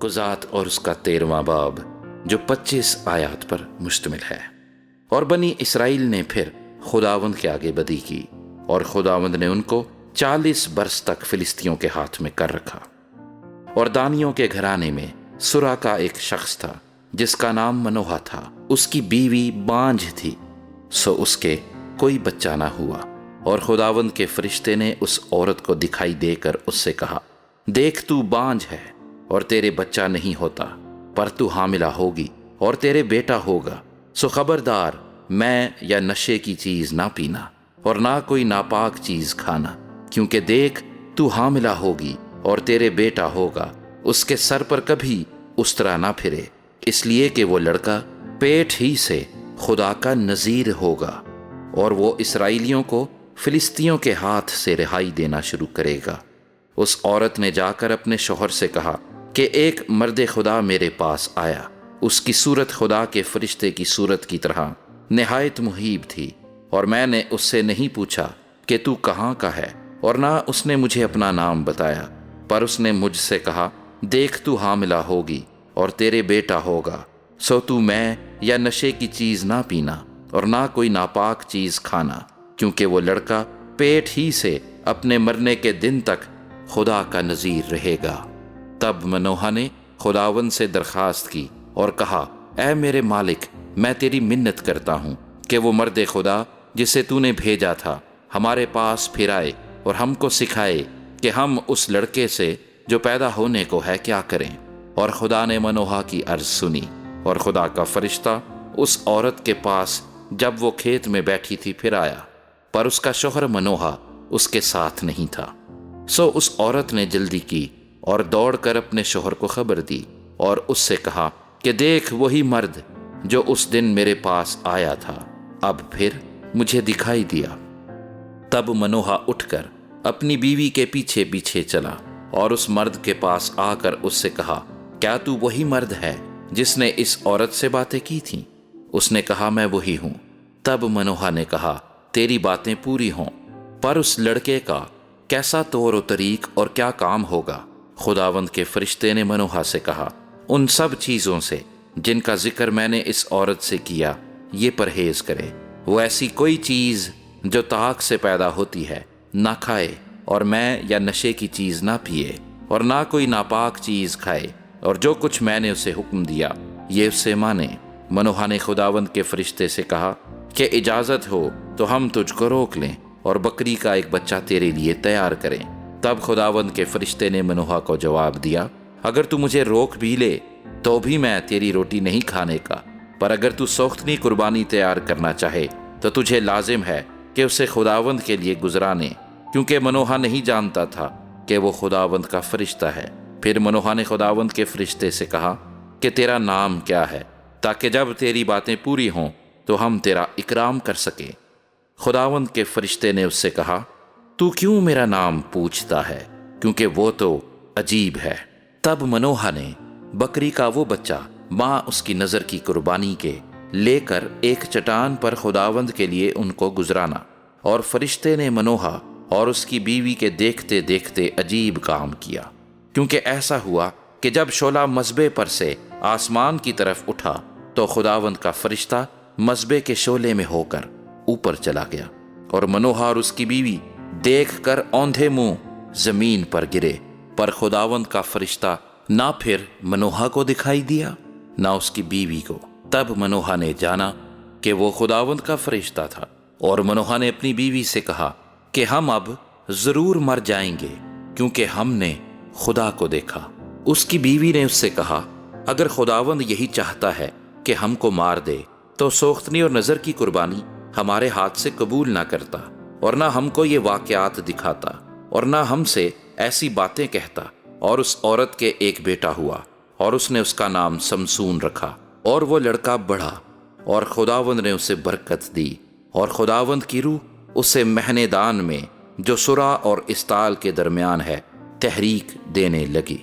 قضات اور اس کا 13واں باب جو 25 آیات پر مشتمل ہے۔ اور بنی اسرائیل نے پھر خداوند کے آگے بدی کی، اور خداوند نے ان کو 40 برس تک فلسطینیوں کے ہاتھ میں کر رکھا۔ اور دانیوں کے گھرانے میں سرا کا ایک شخص تھا جس کا نام منوہا تھا، اس کی بیوی بانجھ تھی، سو اس کے کوئی بچہ نہ ہوا۔ اور خداوند کے فرشتے نے اس عورت کو دکھائی دے کر اس سے کہا، دیکھ تو بانجھ ہے اور تیرے بچہ نہیں ہوتا، پر تو حاملہ ہوگی اور تیرے بیٹا ہوگا، سو خبردار میں یا نشے کی چیز نہ پینا اور نہ کوئی ناپاک چیز کھانا، کیونکہ دیکھ تو حاملہ ہوگی اور تیرے بیٹا ہوگا، اس کے سر پر کبھی اس طرح نہ پھرے، اس لیے کہ وہ لڑکا پیٹ ہی سے خدا کا نذیر ہوگا، اور وہ اسرائیلیوں کو فلسطینیوں کے ہاتھ سے رہائی دینا شروع کرے گا۔ اس عورت نے جا کر اپنے شوہر سے کہا کہ ایک مرد خدا میرے پاس آیا، اس کی صورت خدا کے فرشتے کی صورت کی طرح نہایت محیب تھی، اور میں نے اس سے نہیں پوچھا کہ تو کہاں کا ہے، اور نہ اس نے مجھے اپنا نام بتایا، پر اس نے مجھ سے کہا، دیکھ تو حاملہ ہوگی اور تیرے بیٹا ہوگا، سو تو میں یا نشے کی چیز نہ پینا اور نہ کوئی ناپاک چیز کھانا، کیونکہ وہ لڑکا پیٹ ہی سے اپنے مرنے کے دن تک خدا کا نذیر رہے گا۔ تب منوہا نے خداوند سے درخواست کی اور کہا، اے میرے مالک، میں تیری منت کرتا ہوں کہ وہ مرد خدا جسے تو نے بھیجا تھا ہمارے پاس پھر آئے اور ہم کو سکھائے کہ ہم اس لڑکے سے جو پیدا ہونے کو ہے کیا کریں۔ اور خدا نے منوہا کی عرض سنی، اور خدا کا فرشتہ اس عورت کے پاس جب وہ کھیت میں بیٹھی تھی پھر آیا، پر اس کا شوہر منوہا اس کے ساتھ نہیں تھا۔ سو اس عورت نے جلدی کی اور دوڑ کر اپنے شوہر کو خبر دی، اور اس سے کہا کہ دیکھ وہی مرد جو اس دن میرے پاس آیا تھا اب پھر مجھے دکھائی دیا۔ تب منوہا اٹھ کر اپنی بیوی کے پیچھے پیچھے چلا، اور اس مرد کے پاس آ کر اس سے کہا، کیا تو وہی مرد ہے جس نے اس عورت سے باتیں کی تھیں؟ اس نے کہا، میں وہی ہوں۔ تب منوہا نے کہا، تیری باتیں پوری ہوں، پر اس لڑکے کا کیسا طور و طریق اور کیا کام ہوگا؟ خداوند کے فرشتے نے منوہا سے کہا، ان سب چیزوں سے جن کا ذکر میں نے اس عورت سے کیا یہ پرہیز کرے، وہ ایسی کوئی چیز جو طاق سے پیدا ہوتی ہے نہ کھائے، اور میں یا نشے کی چیز نہ پیے، اور نہ کوئی ناپاک چیز کھائے، اور جو کچھ میں نے اسے حکم دیا یہ اسے مانے۔ منوہا نے خداوند کے فرشتے سے کہا کہ اجازت ہو تو ہم تجھ کو روک لیں اور بکری کا ایک بچہ تیرے لیے تیار کریں۔ تب خداوند کے فرشتے نے منوہا کو جواب دیا، اگر تو مجھے روک بھی لے تو بھی میں تیری روٹی نہیں کھانے کا، پر اگر تو سوختنی قربانی تیار کرنا چاہے تو تجھے لازم ہے کہ اسے خداوند کے لیے گزرانے، کیونکہ منوہا نہیں جانتا تھا کہ وہ خداوند کا فرشتہ ہے۔ پھر منوہا نے خداوند کے فرشتے سے کہا کہ تیرا نام کیا ہے، تاکہ جب تیری باتیں پوری ہوں تو ہم تیرا اکرام کر سکیں۔ خداوند کے فرشتے نے اس سے کہا، تو کیوں میرا نام پوچھتا ہے، کیونکہ وہ تو عجیب ہے۔ تب منوہا نے بکری کا وہ بچہ ماں اس کی نظر کی قربانی کے لے کر ایک چٹان پر خداوند کے لیے ان کو گزرانا، اور فرشتے نے منوہا اور اس کی بیوی کے دیکھتے دیکھتے عجیب کام کیا، کیونکہ ایسا ہوا کہ جب شعلہ مذبح پر سے آسمان کی طرف اٹھا تو خداوند کا فرشتہ مذبح کے شعلے میں ہو کر اوپر چلا گیا، اور منوہا اور اس کی بیوی دیکھ کر اوندھے منہ زمین پر گرے، پر خداوند کا فرشتہ نہ پھر منوہا کو دکھائی دیا نہ اس کی بیوی کو۔ تب منوہا نے جانا کہ وہ خداوند کا فرشتہ تھا، اور منوہا نے اپنی بیوی سے کہا کہ ہم اب ضرور مر جائیں گے، کیونکہ ہم نے خدا کو دیکھا۔ اس کی بیوی نے اس سے کہا، اگر خداوند یہی چاہتا ہے کہ ہم کو مار دے تو سوختنی اور نظر کی قربانی ہمارے ہاتھ سے قبول نہ کرتا، اور نہ ہم کو یہ واقعات دکھاتا، اور نہ ہم سے ایسی باتیں کہتا۔ اور اس عورت کے ایک بیٹا ہوا، اور اس نے اس کا نام سمسون رکھا، اور وہ لڑکا بڑھا، اور خداوند نے اسے برکت دی، اور خداوند کی روح اسے مہنے دان میں جو سرا اور استال کے درمیان ہے تحریک دینے لگی۔